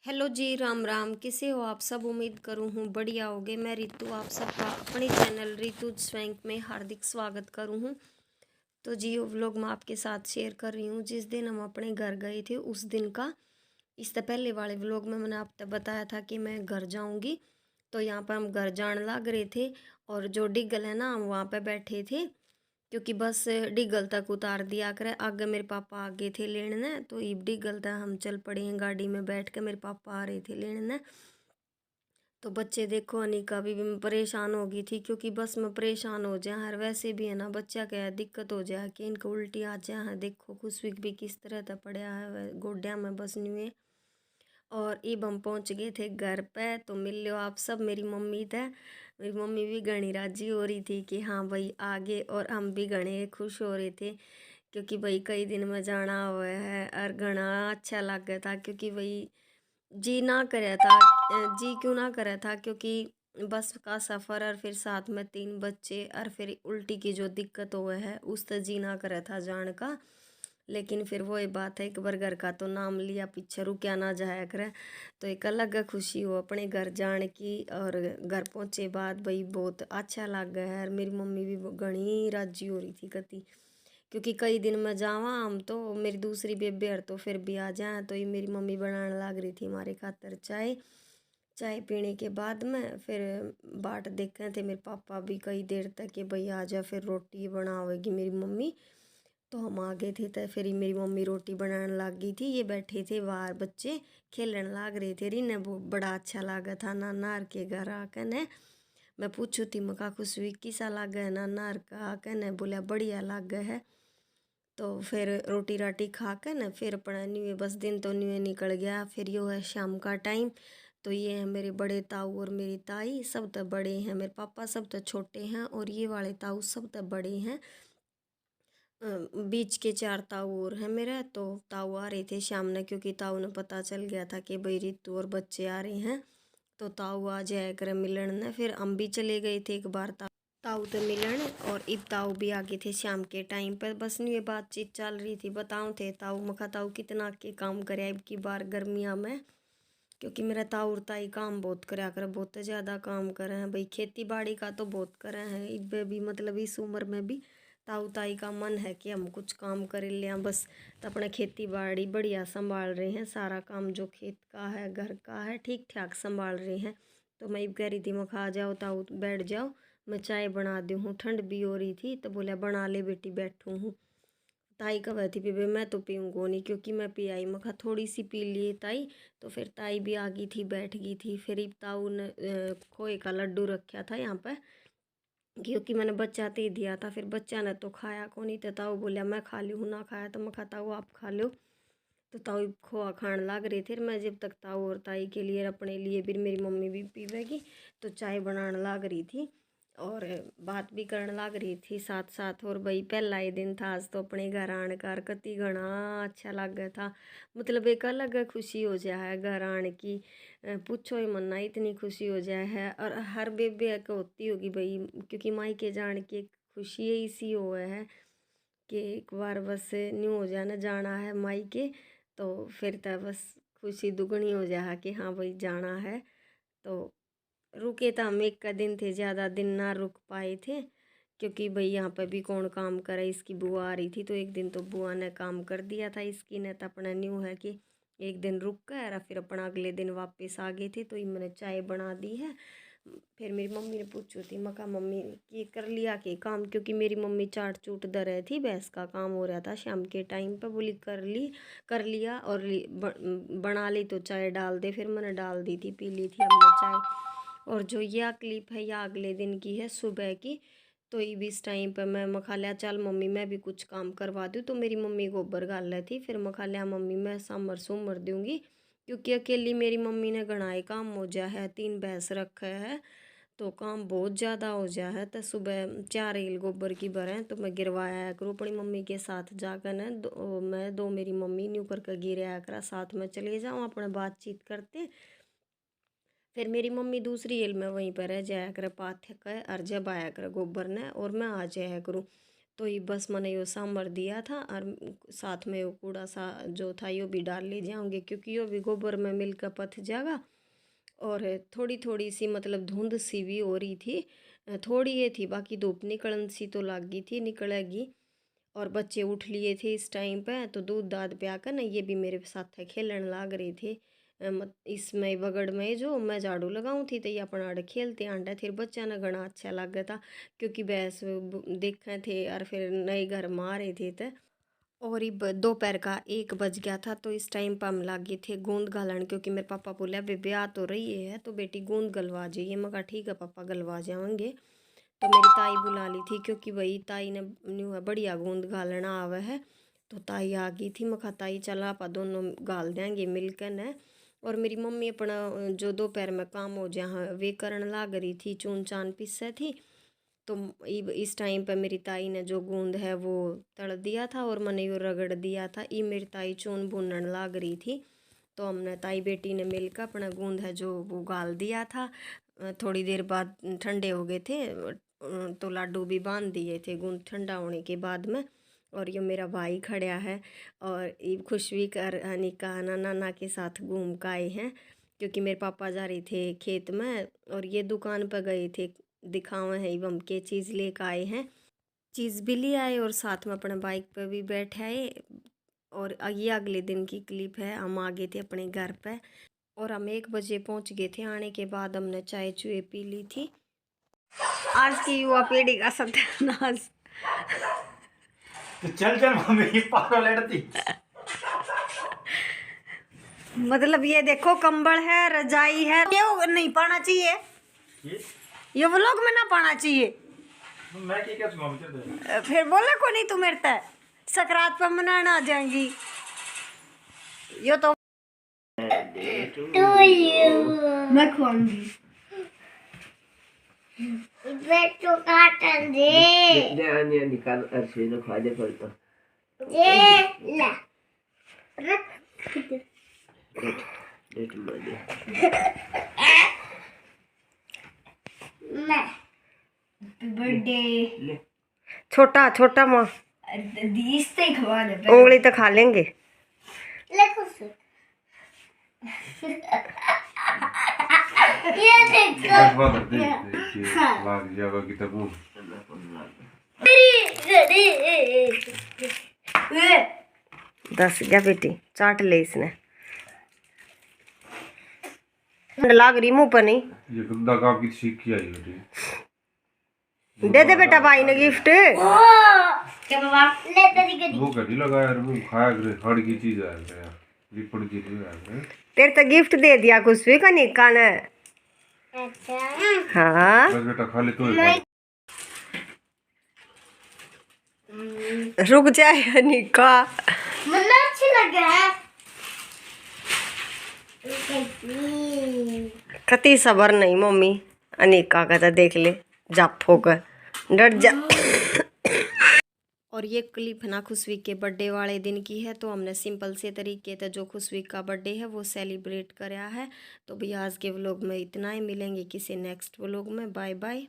Hello जी, राम राम। कैसे हो आप सब? उम्मीद करूँ हूँ बढ़िया होगे। मैं रितु आप सबका अपने चैनल रितु स्वैंक में हार्दिक स्वागत करूँ हूँ। तो जी वो व्लॉग मैं आपके साथ शेयर कर रही हूँ जिस दिन हम अपने घर गए थे उस दिन का। इससे पहले वाले व्लॉग में मैंने आपको बताया था कि मैं घर जाऊँगी। तो यहाँ पर हम घर जाने लग रहे थे और जो डिगल है ना, हम वहाँ पर बैठे थे क्योंकि बस डिगल तक उतार दिया करे। आगे मेरे पापा आगे थे लेने, तो ईब डिगल तक हम चल पड़े हैं गाड़ी में बैठ के। मेरे पापा आ रहे थे लेने। तो बच्चे देखो, अनिका भी परेशान हो गई थी क्योंकि बस में परेशान हो जाए। हर वैसे भी है ना, बच्चा क्या दिक्कत हो जाए कि इनको उल्टी आ जाए। देखो खुशविक भी किस तरह था पड़ा है गोड्या में बस नहीं है। और इब हम पहुंच गए थे घर पे। तो मिल लो आप सब। मेरी मम्मी थे, मेरी मम्मी भी घनी राजी हो रही थी कि हाँ भाई आगे, और हम भी घने खुश हो रहे थे क्योंकि भाई कई दिन में जाना हुआ है और घना अच्छा लग गया था। क्योंकि भाई जी ना करे था, जी क्यों ना करे था, क्योंकि बस का सफ़र और फिर साथ में तीन बच्चे और फिर उल्टी की जो दिक्कत हुआ है उस तर जी ना करे था जान का। लेकिन फिर वो ये बात है, एक बार घर का तो नाम लिया, पीछे रुकया ना जाया करे। तो एक अलग खुशी हो अपने घर जाने की। और घर पहुँचे बाद भाई बहुत अच्छा लग गया है। और मेरी मम्मी भी घनी राजी हो रही थी कति, क्योंकि कई दिन में जावा हम। तो मेरी दूसरी बेबे और तो फिर भी आ जाए। तो ये मेरी मम्मी बनाने लग रही थी हमारे खातर चाय। चाय पीने के बाद में फिर बाट देखे थे मेरे पापा भी कई देर तक कि भाई आ जा, फिर रोटी बनावेगी मेरी मम्मी। तो हम आ गए थे। तो फिर मेरी मम्मी रोटी बनाने लग गई थी। ये बैठे थे बाहर, बच्चे खेलने लग रहे थे। रिने वो बड़ा अच्छा लगा था नाना के घर आकर ने। मैं पूछू थी मका खुश हुई किसा लगा है नाना का आकर ने, बोला बढ़िया लगा है। तो फिर रोटी राटी खा कर न फिर अपना न्यू बस दिन तो न्यू निकल गया। फिर यो है शाम का टाइम। तो ये है मेरे बड़े ताऊ और मेरी ताई, सब तो बड़े हैं। मेरे पापा सब तो छोटे हैं और ये वाले ताऊ सब तो बड़े हैं। बीच के चार ताऊ और हैं मेरे। तो ताऊ आ रहे थे शाम ने, क्योंकि ताऊ ने पता चल गया था कि भाई रितु और बच्चे आ रहे हैं। तो ताऊ आ जाया कर मिलन ने। फिर हम भी चले गए थे एक बार ताऊ तो मिलन। और इब ताऊ भी आ गए थे शाम के टाइम पर। बस नहीं ये बातचीत चल रही थी। बताऊँ थे ताऊ मखा ताऊ कितना के काम करे अब की बार गर्मियाँ में, क्योंकि मेरा ताऊ और ताई काम बहुत कराया कर, बहुत ज़्यादा काम करे हैं भाई। खेती बाड़ी का तो बहुत करे हैं इब भी, मतलब इस उम्र में भी ताऊ ताई का मन है कि हम कुछ काम कर लिया बस। तो अपने खेती बाड़ी बढ़िया संभाल रहे हैं। सारा काम जो खेत का है घर का है ठीक ठाक संभाल रहे हैं। तो मैं कह रही थी मैं खा जाओ ताऊ, बैठ जाओ, मैं चाय बना दी हूँ। ठंड भी हो रही थी तो बोला बना ले बेटी, बैठूँ हूँ। ताई कब थी पी, मैं तो पीऊँगो नहीं, क्योंकि मैं पी आई मखा थोड़ी सी पी लिए ताई। तो फिर ताई भी आ गई थी, बैठ गई थी। फिर ताऊ ने खोए का लड्डू रखा था यहाँ पर, क्योंकि मैंने बच्चा दे दिया था। फिर बच्चा ने तो खाया को नहीं। तो ताऊ बोलिया मैं खा ली हूँ, ना खाया तो मैं खाता हूँ आप खा लो। तो ताऊ खोआ खाने लग रहे थे। मैं जब तक ताऊ और ताई के लिए अपने लिए फिर मेरी मम्मी भी पीवेगी तो चाय बनाने लग रही थी और बात भी करने लग रही थी साथ साथ। और भाई पहला ही दिन था आज तो अपने घर आने का, कति घना अच्छा लग गया था। मतलब एक अलग खुशी हो जाए है घर आने की, पूछो ही मन्ना इतनी खुशी हो जाए है। और हर बेबे को होती होगी भाई, क्योंकि मायके जाने की एक खुशी ही इसी हो है कि एक बार बस न्यू हो जाना जाना है मायके। तो फिर तो बस खुशी दुगनी हो जाए कि हाँ भाई जाना है। तो रुके तो हम एक का दिन थे, ज़्यादा दिन ना रुक पाए थे, क्योंकि भाई यहाँ पे भी कौन काम करे। इसकी बुआ आ रही थी तो एक दिन तो बुआ ने काम कर दिया था इसकी ने। तो अपना न्यू है कि एक दिन रुक कर फिर अपना अगले दिन वापस आ गए थे। तो ये मैंने चाय बना दी है। फिर मेरी मम्मी ने पूछी थी मका मम्मी ये कर लिया के काम, क्योंकि मेरी मम्मी चाट चूट दे रही थी, भैंस का काम हो रहा था शाम के टाइम पर। बोली कर ली, कर लिया और बना ली तो चाय डाल दे। फिर मैंने डाल दी थी, पी ली थी हमने चाय। और जो यह क्लिप है यह अगले दिन की है सुबह की। तो ये इस टाइम पर मैं मखा लिया चल मम्मी मैं भी कुछ काम करवा दूँ। तो मेरी मम्मी गोबर गाल रही थी। फिर मखा लिया मम्मी मैं समर सुमर दूँगी, क्योंकि अकेली मेरी मम्मी ने घनाए काम हो जा है, 3 भैंस रखे है तो काम बहुत ज़्यादा हो जा है। तो सुबह 4 ईल गोबर की भरें तो मैं गिरवाया करूँ अपनी मम्मी के साथ जाकर न। मैं दो मेरी मम्मी न्यू करके गिराया करा, साथ में चले जाऊँ अपने बातचीत करते। फिर मेरी मम्मी दूसरी ईल में वहीं पर रह जाया करे पाथे का, और जब आया करे गोबर ने और मैं आ जाया करूँ। तो ये बस मैंने यो सांभर दिया था और साथ में वो कूड़ा सा जो था यो भी डाल ले जाऊंगे, क्योंकि यो भी गोबर में मिलकर पथ जाएगा। और थोड़ी थोड़ी सी मतलब धुंध सी भी हो रही थी, थोड़ी ये थी, बाकी धूप निकलन सी तो लग गई थी, निकलेगी। और बच्चे उठ लिए थे इस टाइम पे, तो दूध दाद पिया कर ना ये भी मेरे साथ खेलन लाग रहे थे। इसमें बगड़ में जो मैं झाड़ू लगाऊं थी तो ये अपना आड़ खेलते आंडा, फिर बच्चा ना घना अच्छा लगा था, क्योंकि भैंस देखे थे और फिर नए घर में आ रहे थे। तो और ये दोपहर का 1 बज गया था, तो इस टाइम पर हम लागे थे गूंद घालन, क्योंकि मेरे पापा बोले अभी ब्याह तो रही है तो बेटी गूंद गलवा जाइए। मैं कहा ठीक है पापा गलवा जाएंगे। तो मेरी ताई बुला ली थी, क्योंकि वही ताई ने न्यू है बढ़िया गूंद घालना आवे है। तो ताई आ गई थी, मैं कहा ताई चला आप दोनों घाल देंगे मिलकर न। और मेरी मम्मी अपना जो दोपहर में काम हो जहाँ वे करन लाग रही थी, चून चान पिससे थी। तो इस टाइम पे मेरी ताई ने जो गूंद है वो तल दिया था और मैंने यो रगड़ दिया था। ये मेरी ताई चून भूनने लाग रही थी, तो हमने ताई बेटी ने मिलकर अपना गूंद है जो वो गाल दिया था। थोड़ी देर बाद ठंडे हो गए थे, तो लाडू भी बांध दिए थे गूंद ठंडा होने के बाद में। और ये मेरा भाई खड़ा है, और ये खुशबी कर अनिका नाना के साथ घूम कर आए हैं, क्योंकि मेरे पापा जा रहे थे खेत में और ये दुकान पर गए थे दिखावे हैं एवं के चीज़ लेकर आए हैं। चीज़ भी ले आए और साथ में अपने बाइक पर भी बैठे आए। और ये अगले दिन की क्लिप है, हम आ गए थे अपने घर पे और हम 1 बजे पहुंच गए थे। आने के बाद हमने चाय चुए पी ली थी। आज की युवा पीढ़ी का सत्यानाश। तो चल चल मम्मी पागल लड़ती। मतलब ये देखो कंबल है, रजाई है, ये नहीं पाना चाहिए, ये व्लॉग में ना पाना चाहिए। मैं क्या मम्मी फिर बोले को नहीं तू मेरे तय सकरात पर मनाना आ जाएंगी यो तो मैं खाऊंगी तो काटन दे दे अन्य निकाल ऐसे न खा दे पड़ता ये ला रख डेट मार मैं बर्थडे छोटा छोटा माँ दीस से खवा दे उंगली तो खा लेंगे। ले कुछ ये देखो लाग जाएगा किताबों दस गया बेटी चाट ले इसने लाग रही मुंह पर नहीं। ये गंदा काम की सीख की आई बेटी। दे दे बेटा भाई ने गिफ्ट। क्या बाबा ले तेरी गड्डी वो कभी लगाया रे मुंह खाया करे हड़ की चीज है यार लिपड़ की चीज है। तेरे तो गिफ्ट दे दिया कुछ भी का निका ने। अच्छा हाँ बस बेटा खा ले तो रुक जाए निका मुन्ना अच्छी लगा है कति सबर नहीं मम्मी अनिका का तो देख ले जाफो का डर जा। और ये क्लिप है ना खुशवी के बर्थडे वाले दिन की है, तो हमने सिंपल से तरीके से जो खुशवी का बर्थडे है वो सेलिब्रेट कराया है। तो भी आज के व्लॉग में इतना ही, मिलेंगे किसी नेक्स्ट व्लॉग में। Bye bye.